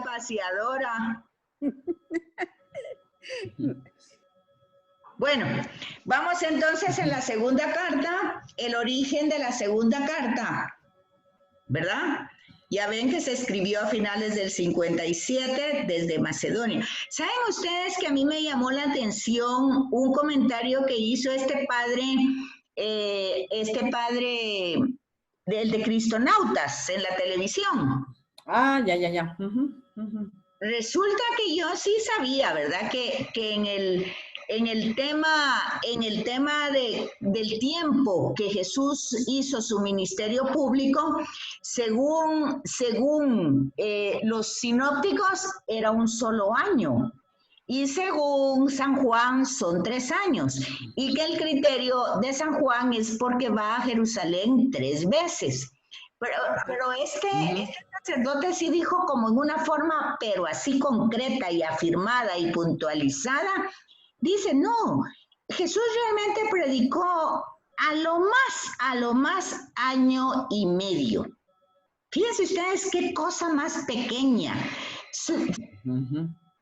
paseadora. Bueno, vamos entonces en la segunda carta, el origen de la segunda carta, ¿verdad? Ya ven que se escribió a finales del 57 desde Macedonia. ¿Saben ustedes que a mí me llamó la atención un comentario que hizo este padre del de Cristonautas en la televisión? Ah, ya. Resulta que yo sí sabía, ¿verdad? Que en el tema del tiempo que Jesús hizo su ministerio público, según los sinópticos, era un solo año. Y según San Juan son 3 años. Y que el criterio de San Juan es porque va a Jerusalén 3 veces. Pero este sacerdote sí dijo como en una forma, pero así concreta y afirmada y puntualizada, dice, no, Jesús realmente predicó a lo más año y medio. Fíjense ustedes qué cosa más pequeña.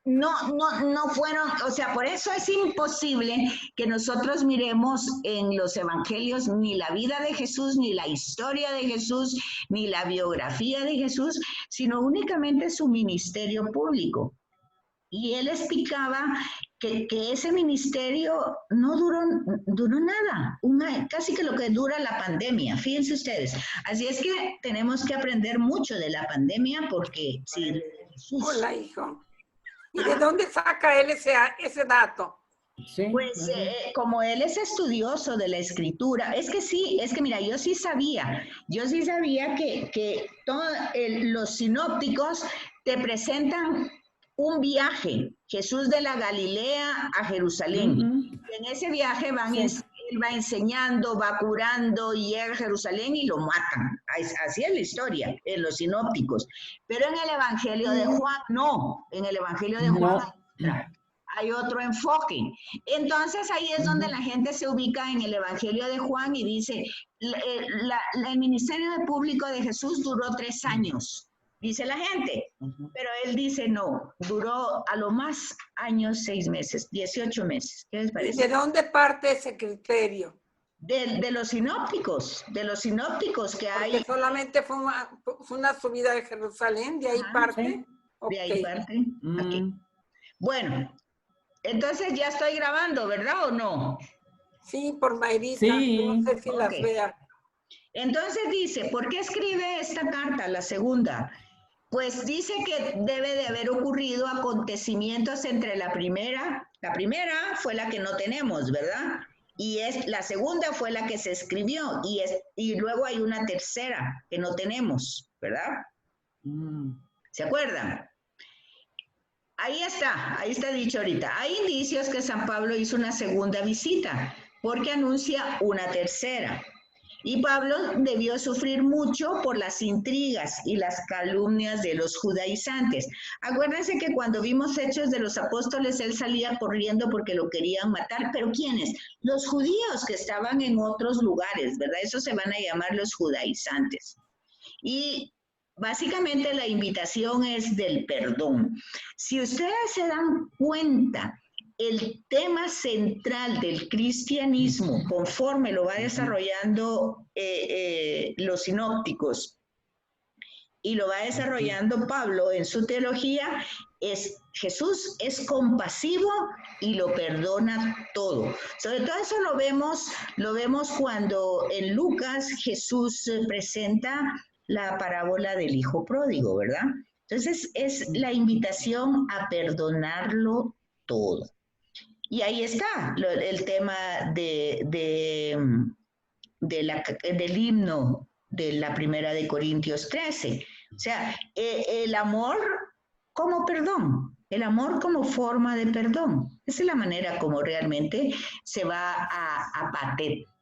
No fueron, o sea, por eso es imposible que nosotros miremos en los evangelios ni la vida de Jesús, ni la historia de Jesús, ni la biografía de Jesús, sino únicamente su ministerio público. Y él explicaba que ese ministerio no duró nada, casi que lo que dura la pandemia, fíjense ustedes. Así es que tenemos que aprender mucho de la pandemia porque si Jesús... Hola, hijo. ¿Y de dónde saca él ese dato? Sí. Pues como él es estudioso de la escritura, es que mira, yo sí sabía que todos los sinópticos te presentan un viaje, Jesús de la Galilea a Jerusalén. En ese viaje él va enseñando, va curando y llega a Jerusalén y lo matan. Así es la historia en los sinópticos. Pero en el Evangelio de Juan, no. En el Evangelio de Juan hay otro enfoque. Entonces ahí es donde la gente se ubica en el Evangelio de Juan y dice, el ministerio público de Jesús duró 3 años. Dice la gente, pero él dice no, duró a lo más años 6 meses, 18 meses. ¿Qué les parece? ¿Y de dónde parte ese criterio? De los sinópticos que hay. Porque solamente fue una subida de Jerusalén, de ahí parte. Sí. De ahí parte. Aquí. Bueno, entonces ya estoy grabando, ¿verdad o no? Sí, por Mayrita, sí. No sé si las vea. Entonces dice, ¿por qué escribe esta carta, la segunda? Pues dice que debe de haber ocurrido acontecimientos entre la primera fue la que no tenemos, ¿verdad? Y la segunda fue la que se escribió, y luego hay una tercera que no tenemos, ¿verdad? ¿Se acuerdan? Ahí está dicho ahorita. Hay indicios que San Pablo hizo una segunda visita, porque anuncia una tercera. Y Pablo debió sufrir mucho por las intrigas y las calumnias de los judaizantes. Acuérdense que cuando vimos Hechos de los Apóstoles, él salía corriendo porque lo querían matar. ¿Pero quiénes? Los judíos que estaban en otros lugares, ¿verdad? Esos se van a llamar los judaizantes. Y básicamente la invitación es del perdón. Si ustedes se dan cuenta, el tema central del cristianismo, conforme lo va desarrollando los sinópticos y lo va desarrollando Pablo en su teología, es Jesús es compasivo y lo perdona todo. Sobre todo eso lo vemos cuando en Lucas Jesús presenta la parábola del hijo pródigo, ¿verdad? Entonces es la invitación a perdonarlo todo. Y ahí está el tema del himno de la primera de Corintios 13. O sea, el amor como perdón, el amor como forma de perdón. Esa es la manera como realmente se va a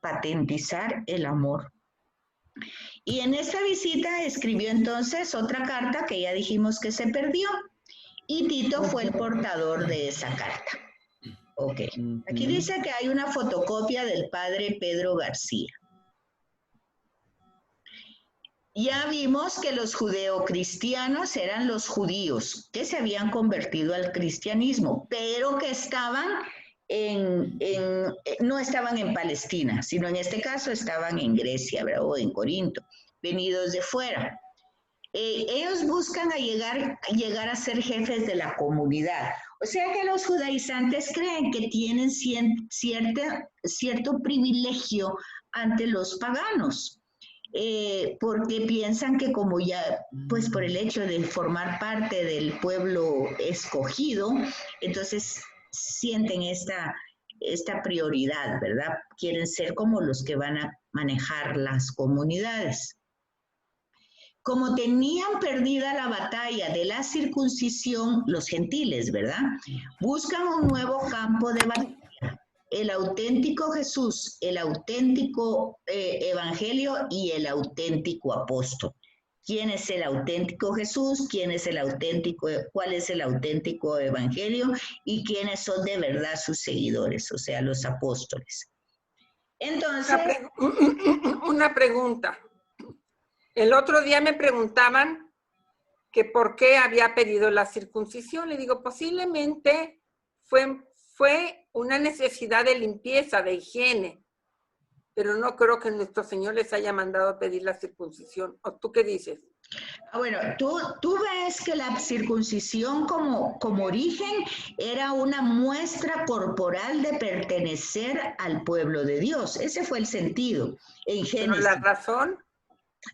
patentizar el amor. Y en esta visita escribió entonces otra carta que ya dijimos que se perdió, y Tito fue el portador de esa carta. Ok, aquí dice que hay una fotocopia del padre Pedro García. ya vimos que los judeocristianos eran los judíos que se habían convertido al cristianismo, pero que estaban no estaban en Palestina, sino en este caso estaban en Grecia, ¿verdad? O en Corinto, venidos de fuera. Ellos buscan llegar a ser jefes de la comunidad. O sea que los judaizantes creen que tienen cierto privilegio ante los paganos. Porque piensan que como ya, pues por el hecho de formar parte del pueblo escogido, entonces sienten esta prioridad, ¿verdad? Quieren ser como los que van a manejar las comunidades. Como tenían perdida la batalla de la circuncisión, los gentiles, ¿verdad? Buscan un nuevo campo de batalla. El auténtico Jesús, el auténtico evangelio y el auténtico apóstol. ¿Quién es el auténtico Jesús? ¿Quién es el auténtico, cuál es el auténtico evangelio? ¿Y quiénes son de verdad sus seguidores, o sea, los apóstoles? Entonces... Una pregunta. El otro día me preguntaban que por qué había pedido la circuncisión. Le digo, posiblemente fue una necesidad de limpieza, de higiene, pero no creo que nuestro Señor les haya mandado a pedir la circuncisión. ¿O tú qué dices? Bueno, tú ves que la circuncisión como origen era una muestra corporal de pertenecer al pueblo de Dios. Ese fue el sentido en Génesis. ¿Pero la razón?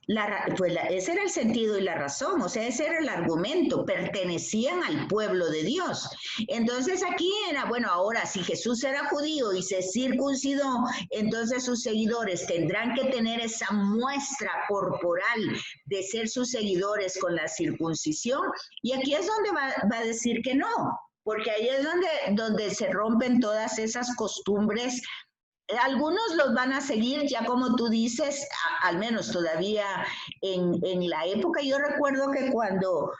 Ese era el sentido y la razón, o sea, ese era el argumento, pertenecían al pueblo de Dios. Entonces aquí era, bueno, ahora si Jesús era judío y se circuncidó, entonces sus seguidores tendrán que tener esa muestra corporal de ser sus seguidores con la circuncisión, y aquí es donde va a decir que no, porque ahí es donde se rompen todas esas costumbres. Algunos los van a seguir, ya como tú dices, al menos todavía en la época. Yo recuerdo que cuando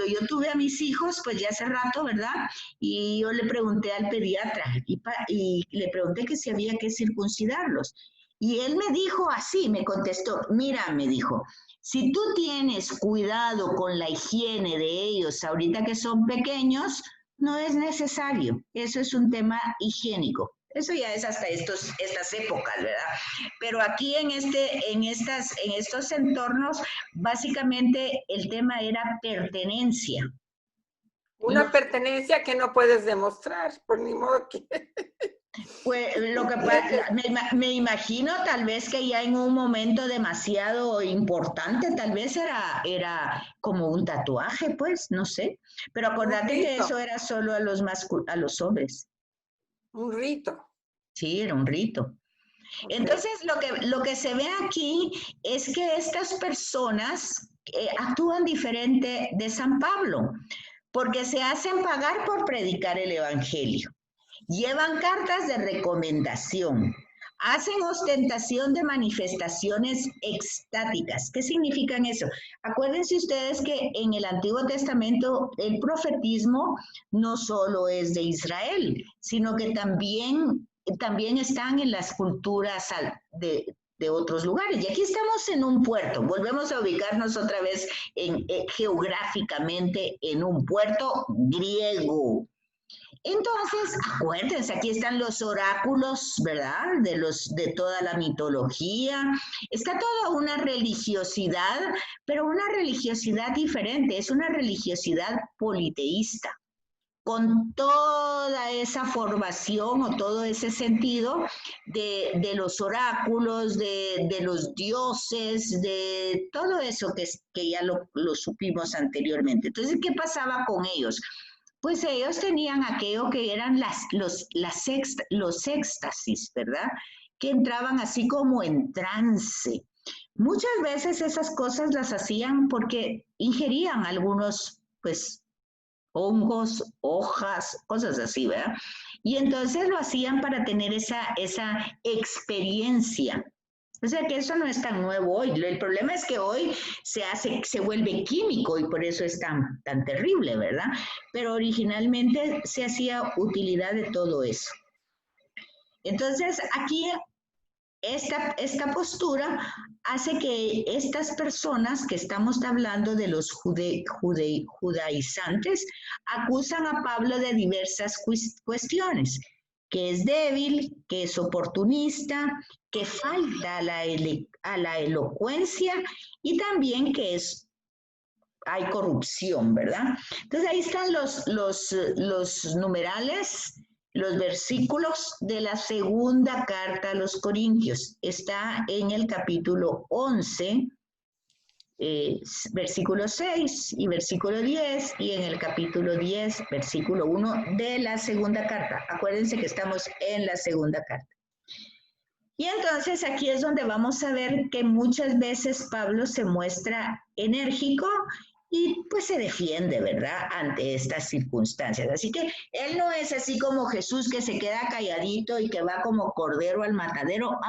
yo tuve a mis hijos, pues ya hace rato, ¿verdad? Y yo le pregunté al pediatra y le pregunté que si había que circuncidarlos. Y él me dijo así, me contestó, mira, me dijo, si tú tienes cuidado con la higiene de ellos ahorita que son pequeños, no es necesario. Eso es un tema higiénico. Eso ya es hasta estas épocas, ¿verdad? Pero aquí en estos entornos, básicamente el tema era pertenencia. Una pertenencia que no puedes demostrar, por ni modo que... Pues lo que me imagino tal vez que ya en un momento demasiado importante, tal vez era como un tatuaje, pues, no sé. Pero acordate que eso era solo a los hombres. Un rito. Sí, era un rito. Entonces, lo que se ve aquí es que estas personas actúan diferente de San Pablo, porque se hacen pagar por predicar el Evangelio. Llevan cartas de recomendación, hacen ostentación de manifestaciones extáticas. ¿Qué significan eso? Acuérdense ustedes que en el Antiguo Testamento el profetismo no solo es de Israel, sino que también están en las culturas de otros lugares. Y aquí estamos en un puerto, volvemos a ubicarnos otra vez geográficamente en un puerto griego. Entonces, acuérdense, aquí están los oráculos, ¿verdad? De toda la mitología. Está toda una religiosidad, pero una religiosidad diferente, es una religiosidad politeísta, con toda esa formación o todo ese sentido de los oráculos, de los dioses, de todo eso que ya lo supimos anteriormente. Entonces, ¿qué pasaba con ellos? Pues ellos tenían aquello que eran los éxtasis, ¿verdad? Que entraban así como en trance. Muchas veces esas cosas las hacían porque ingerían algunos, pues, hongos, hojas, cosas así, ¿verdad? Y entonces lo hacían para tener esa experiencia. O sea que eso no es tan nuevo hoy. El problema es que hoy se vuelve químico y por eso es tan terrible, ¿verdad? Pero originalmente se hacía utilidad de todo eso. Entonces aquí esta postura hace que estas personas que estamos hablando de los judaizantes acusan a Pablo de diversas cuestiones, que es débil, que es oportunista, que falta a la elocuencia y también que hay corrupción, ¿verdad? Entonces ahí están los numerales, los versículos de la segunda carta a los Corintios. Está en el capítulo 11, versículo 6 y versículo 10, y en el capítulo 10, versículo 1 de la segunda carta. Acuérdense que estamos en la segunda carta. Y entonces aquí es donde vamos a ver que muchas veces Pablo se muestra enérgico y pues se defiende, ¿verdad?, ante estas circunstancias. Así que él no es así como Jesús que se queda calladito y que va como cordero al matadero.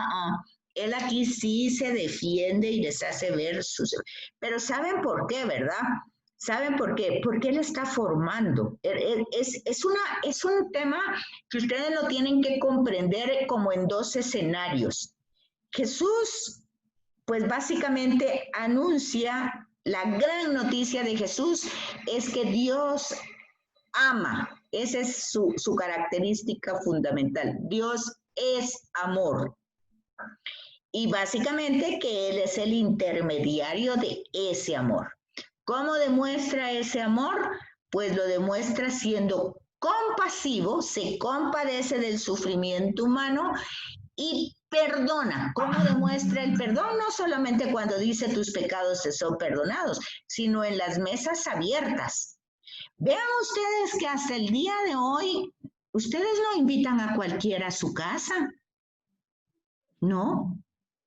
Él aquí sí se defiende y les hace ver sus... Pero ¿saben por qué, verdad? ¿Saben por qué? Porque él está formando. Es un tema que ustedes lo tienen que comprender como en dos escenarios. Jesús, pues básicamente anuncia, la gran noticia de Jesús es que Dios ama. Esa es su característica fundamental. Dios es amor. Y básicamente que Él es el intermediario de ese amor. ¿Cómo demuestra ese amor? Pues lo demuestra siendo compasivo, se compadece del sufrimiento humano y perdona. ¿Cómo demuestra el perdón? No solamente cuando dice tus pecados te son perdonados, sino en las mesas abiertas. Vean ustedes que hasta el día de hoy, ustedes no invitan a cualquiera a su casa, ¿no?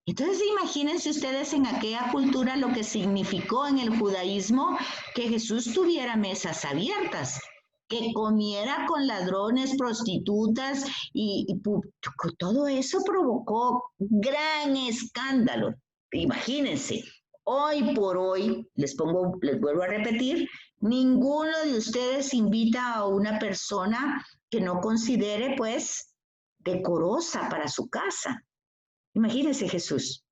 Entonces imagínense ustedes en aquella cultura lo que significó en el judaísmo que Jesús tuviera mesas abiertas, que comiera con ladrones, prostitutas y todo eso provocó gran escándalo. Imagínense, hoy por hoy, les vuelvo a repetir, ninguno de ustedes invita a una persona que no considere pues decorosa para su casa. Imagínense Jesús.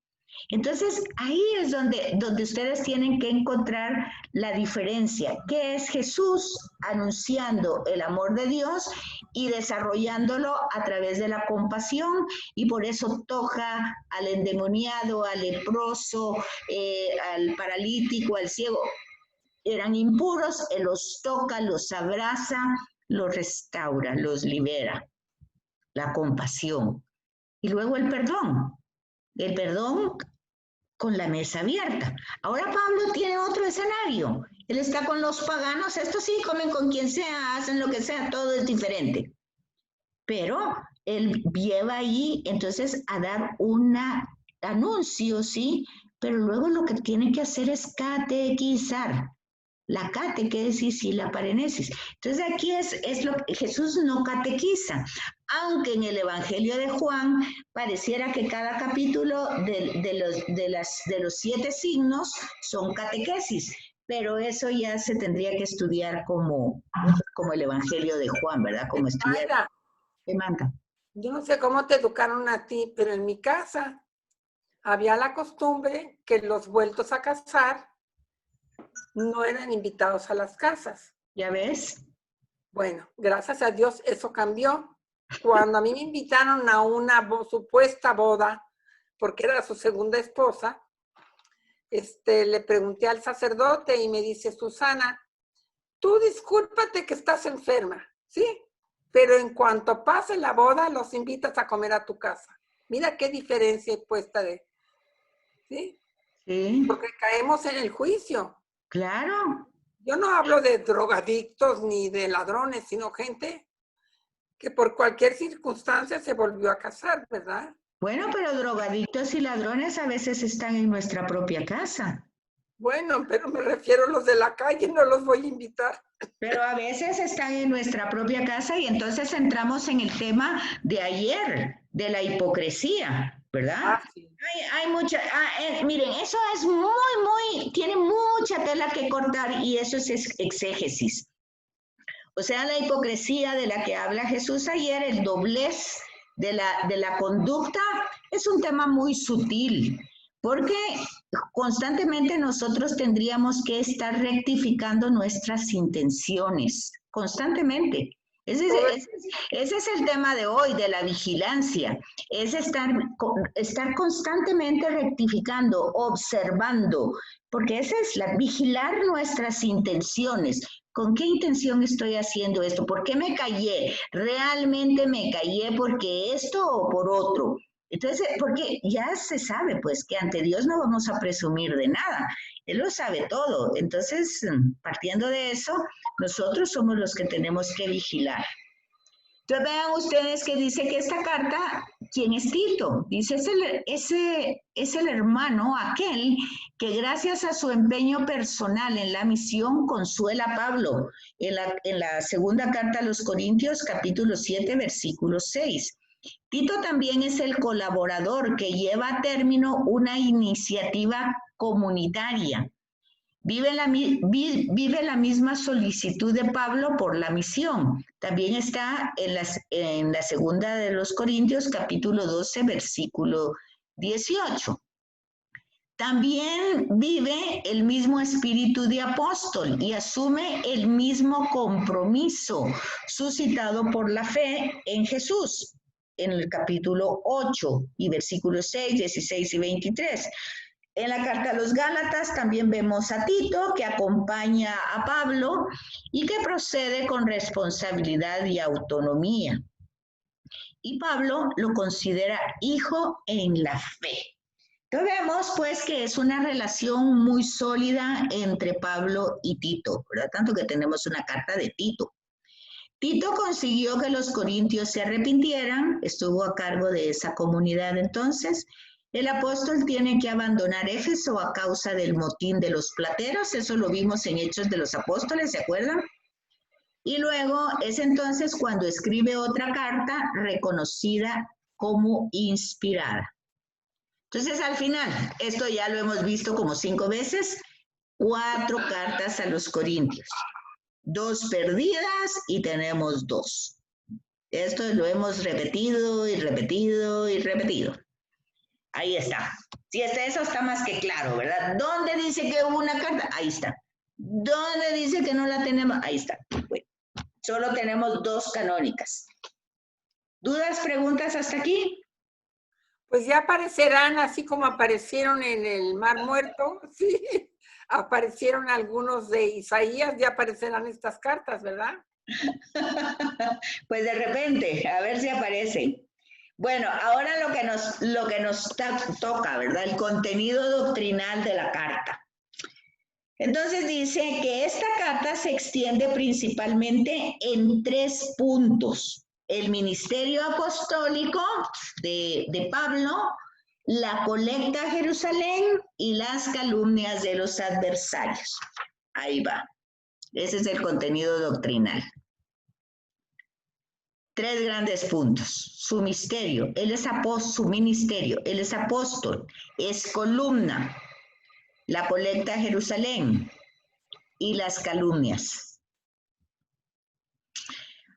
Entonces, ahí es donde ustedes tienen que encontrar la diferencia, que es Jesús anunciando el amor de Dios y desarrollándolo a través de la compasión, y por eso toca al endemoniado, al leproso, al paralítico, al ciego. Eran impuros, Él los toca, los abraza, los restaura, los libera. La compasión. Y luego el perdón con la mesa abierta. Ahora Pablo tiene otro escenario. Él está con los paganos, estos sí comen con quien sea, hacen lo que sea, todo es diferente. Pero él lleva ahí entonces a dar un anuncio, ¿sí? Pero luego lo que tiene que hacer es catequizar. La catequesis y la parenesis. Entonces aquí es lo que Jesús no catequiza, aunque en el Evangelio de Juan pareciera que cada capítulo de los 7 signos son catequesis, pero eso ya se tendría que estudiar como el Evangelio de Juan, ¿verdad? Como estudiar. ¿Qué manda? Yo no sé cómo te educaron a ti, pero en mi casa había la costumbre que los vueltos a casar no eran invitados a las casas. ¿Ya ves? Bueno, gracias a Dios eso cambió. Cuando a mí me invitaron a una supuesta boda, porque era su segunda esposa, le pregunté al sacerdote y me dice, Susana, tú discúlpate que estás enferma, ¿sí? Pero en cuanto pase la boda, los invitas a comer a tu casa. Mira qué diferencia puesta de, ¿sí? Sí. Porque caemos en el juicio. Claro. Yo no hablo de drogadictos ni de ladrones, sino gente que por cualquier circunstancia se volvió a casar, ¿verdad? Bueno, pero drogadictos y ladrones a veces están en nuestra propia casa. Bueno, pero me refiero a los de la calle, no los voy a invitar. Pero a veces están en nuestra propia casa y entonces entramos en el tema de ayer, de la hipocresía, ¿verdad? Sí. Hay mucha, miren, eso es tiene mucha tela que cortar y eso es exégesis. O sea, la hipocresía de la que habla Jesús ayer, el doblez de la conducta es un tema muy sutil, porque constantemente nosotros tendríamos que estar rectificando nuestras intenciones, constantemente. Ese es el tema de hoy, de la vigilancia, es estar constantemente rectificando, observando, porque esa es vigilar nuestras intenciones. ¿Con qué intención estoy haciendo esto? ¿Por qué me callé? ¿Realmente me callé porque esto o por otro? Entonces, porque ya se sabe, pues, que ante Dios no vamos a presumir de nada. Él lo sabe todo. Entonces, partiendo de eso, nosotros somos los que tenemos que vigilar. Entonces, vean ustedes que dice que esta carta, ¿quién es Tito? Dice, es el hermano, aquel que gracias a su empeño personal en la misión consuela a Pablo en la segunda carta a los Corintios, capítulo 7, versículo 6. Tito también es el colaborador que lleva a término una iniciativa comunitaria. Vive la misma solicitud de Pablo por la misión. También está en la segunda de los Corintios, capítulo 12, versículo 18. También vive el mismo espíritu de apóstol y asume el mismo compromiso suscitado por la fe en Jesús, en el capítulo 8 y versículos 6, 16 y 23. En la carta a los Gálatas también vemos a Tito, que acompaña a Pablo y que procede con responsabilidad y autonomía. Y Pablo lo considera hijo en la fe. Entonces vemos pues que es una relación muy sólida entre Pablo y Tito, ¿verdad? Tanto que tenemos una carta de Tito. Tito consiguió que los corintios se arrepintieran, estuvo a cargo de esa comunidad entonces. El apóstol tiene que abandonar Éfeso a causa del motín de los plateros, eso lo vimos en Hechos de los Apóstoles, ¿se acuerdan? Y luego es entonces cuando escribe otra carta reconocida como inspirada. Entonces al final, esto ya lo hemos visto como 5 veces, 4 cartas a los corintios, 2 perdidas y tenemos 2. Esto lo hemos repetido y repetido y repetido. Ahí está. Si eso está más que claro, ¿verdad? ¿Dónde dice que hubo una carta? Ahí está. ¿Dónde dice que no la tenemos? Ahí está. Bueno, solo tenemos 2 canónicas. ¿Dudas, preguntas hasta aquí? Pues ya aparecerán, así como aparecieron en el Mar Muerto, sí, aparecieron algunos de Isaías, ya aparecerán estas cartas, ¿verdad? Pues de repente, a ver si aparece. Bueno, ahora lo que nos toca, ¿verdad? El contenido doctrinal de la carta. Entonces dice que esta carta se extiende principalmente en 3 puntos. El ministerio apostólico de Pablo, la colecta a Jerusalén y las calumnias de los adversarios. Ahí va. Ese es el contenido doctrinal. 3 grandes puntos. Su misterio, él es apóstol, su ministerio, él es apóstol, es columna, la colecta a Jerusalén y las calumnias.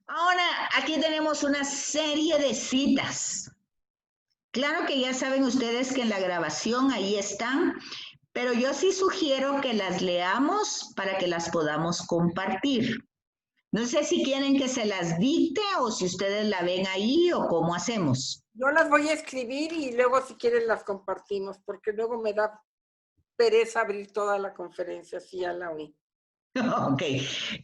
Ahora, aquí tenemos una serie de citas. Claro que ya saben ustedes que en la grabación ahí están, pero yo sí sugiero que las leamos para que las podamos compartir. No sé si quieren que se las dicte o si ustedes la ven ahí o cómo hacemos. Yo las voy a escribir y luego si quieren las compartimos, porque luego me da pereza abrir toda la conferencia, si ya la oí. Ok,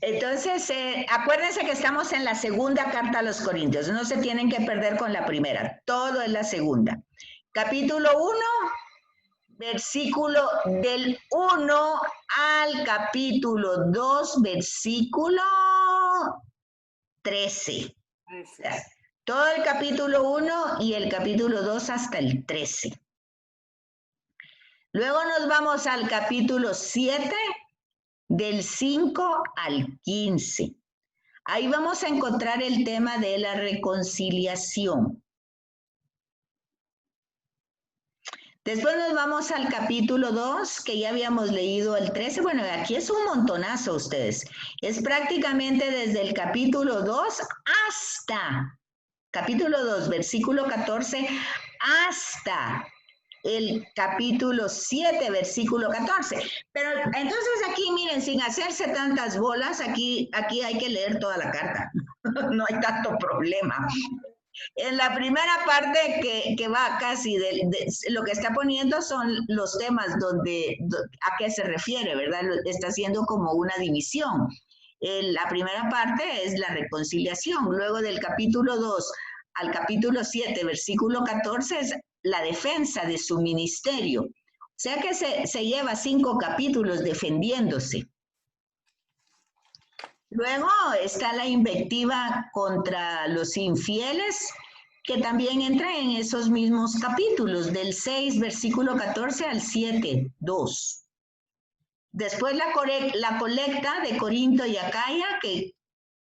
entonces acuérdense que estamos en la segunda carta a los Corintios, no se tienen que perder con la primera, todo es la segunda. Capítulo 1, versículo del 1 al capítulo 2, versículo 13. Todo el capítulo 1 y el capítulo 2 hasta el 13. Luego nos vamos al capítulo 7, del 5 al 15. Ahí vamos a encontrar el tema de la reconciliación. Después nos vamos al capítulo 2, que ya habíamos leído el 13. Bueno, aquí es un montonazo ustedes. Es prácticamente desde el capítulo 2 hasta capítulo 2, versículo 14, hasta el capítulo 7, versículo 14. Pero entonces aquí, miren, sin hacerse tantas bolas, aquí hay que leer toda la carta. No hay tanto problema. En la primera parte que va casi de lo que está poniendo son los temas a qué se refiere, ¿verdad? Está haciendo como una división. La primera parte es la reconciliación. Luego del capítulo 2 al capítulo 7, versículo 14, es la defensa de su ministerio. O sea que se lleva 5 capítulos defendiéndose. Luego está la invectiva contra los infieles, que también entra en esos mismos capítulos, del 6, versículo 14 al 7, 2. Después la colecta de Corinto y Acaya, que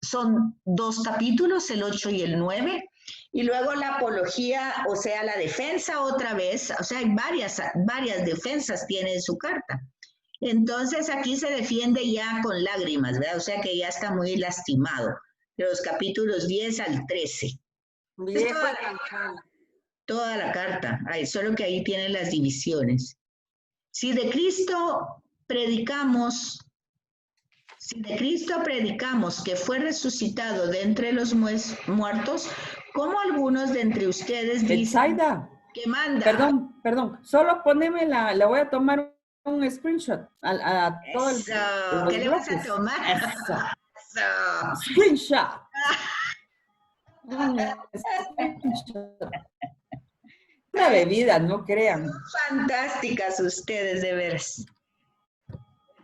son 2 capítulos, el 8 y el 9. Y luego la apología, o sea, la defensa otra vez, o sea, hay varias defensas tiene en su carta. Entonces aquí se defiende ya con lágrimas, ¿verdad? O sea que ya está muy lastimado. De los capítulos 10 al 13. Es toda la carta, solo que ahí tienen las divisiones. Si de Cristo predicamos que fue resucitado de entre los muertos, ¿cómo algunos de entre ustedes dicen que manda? Perdón, solo poneme le voy a tomar un screenshot a todo el ¿qué le vas a tomar? Eso. Screenshot. Una bebida, no crean. Fantásticas ustedes, de veras.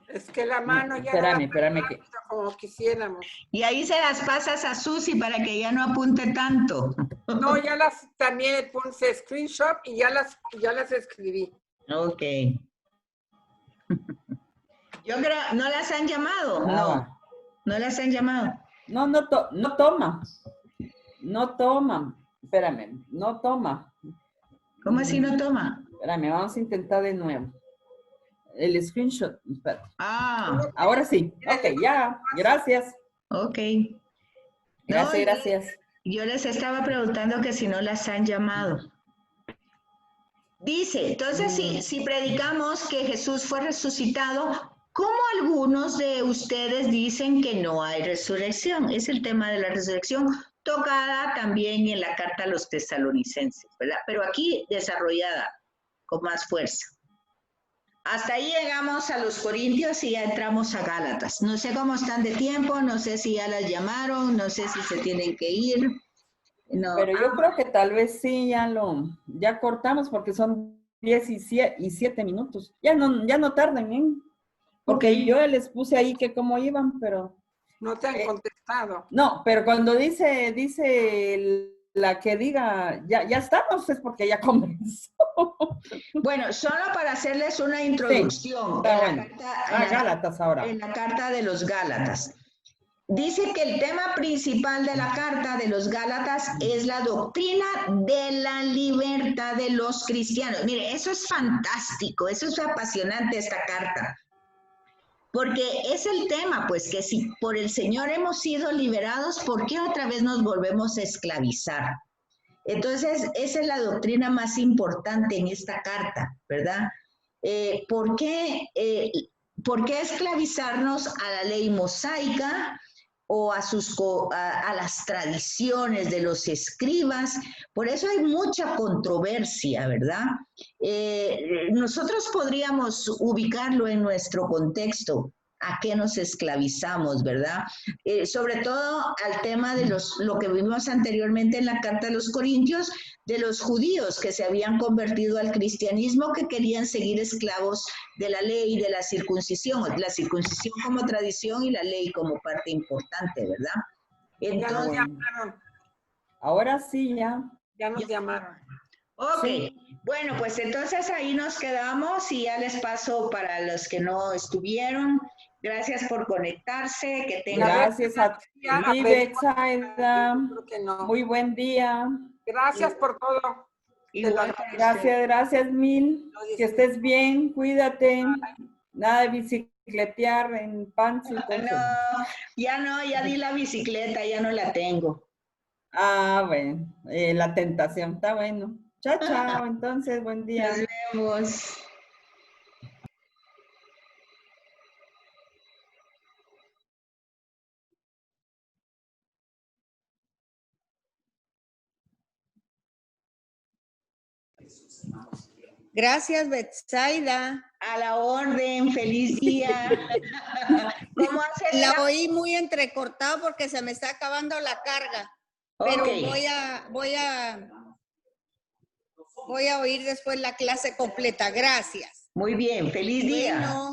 Es que la mano ya espérame que... como quisiéramos. Y ahí se las pasas a Susi para que ya no apunte tanto. No, también puse screenshot y ya las escribí. Ok. Yo creo, ¿no las han llamado? No las han llamado. No toma. No toma. Espérame, no toma. ¿Cómo así no toma? Espérame, vamos a intentar de nuevo. El screenshot. Espérate. Ahora sí. Ok, ya. Gracias. Ok. Gracias. Yo les estaba preguntando que si no las han llamado. Dice, entonces si predicamos que Jesús fue resucitado, ¿cómo algunos de ustedes dicen que no hay resurrección? Es el tema de la resurrección, tocada también en la carta a los tesalonicenses, ¿verdad? Pero aquí desarrollada con más fuerza. Hasta ahí llegamos a los Corintios y ya entramos a Gálatas. No sé cómo están de tiempo, no sé si ya las llamaron, no sé si se tienen que ir. No. Pero yo creo que tal vez sí ya cortamos porque son 17 minutos. Ya no tardan, ¿eh? Porque yo les puse ahí que cómo iban, pero... No te han contestado. No, pero cuando dice la que diga, ya estamos, es porque ya comenzó. Bueno, solo para hacerles una introducción. Gálatas ahora. En la carta de los Gálatas. Dice que el tema principal de la carta de los Gálatas es la doctrina de la libertad de los cristianos. Mire, eso es fantástico, eso es apasionante esta carta. Porque es el tema, pues, que si por el Señor hemos sido liberados, ¿por qué otra vez nos volvemos a esclavizar? Entonces, esa es la doctrina más importante en esta carta, ¿verdad? ¿Por qué esclavizarnos a la ley mosaica o a las tradiciones de los escribas? Por eso hay mucha controversia, ¿verdad? Nosotros podríamos ubicarlo en nuestro contexto, a qué nos esclavizamos, ¿verdad? Sobre todo al tema de lo que vimos anteriormente en la carta de los Corintios, de los judíos que se habían convertido al cristianismo, que querían seguir esclavos de la ley de la circuncisión como tradición y la ley como parte importante, ¿verdad? Entonces, ya nos llamaron. Ahora sí, ya. Ya nos llamaron. Ok, sí. Bueno, pues entonces ahí nos quedamos y ya les paso para los que no estuvieron. Gracias por conectarse, que tengan... Gracias a ti, Betsaida. Muy buen día. Gracias por todo. Gracias mil. Que estés bien, cuídate. Nada de bicicletear en pants. No, ya di la bicicleta, ya no la tengo. Ah, bueno, la tentación, está bueno. Chao, chao, entonces, buen día. Nos vemos. Gracias, Betsaida. A la orden, feliz día. ¿Cómo hace La oí muy entrecortado porque se me está acabando la carga. Pero Ok. voy a oír después la clase completa. Gracias. Muy bien, feliz día. Bueno.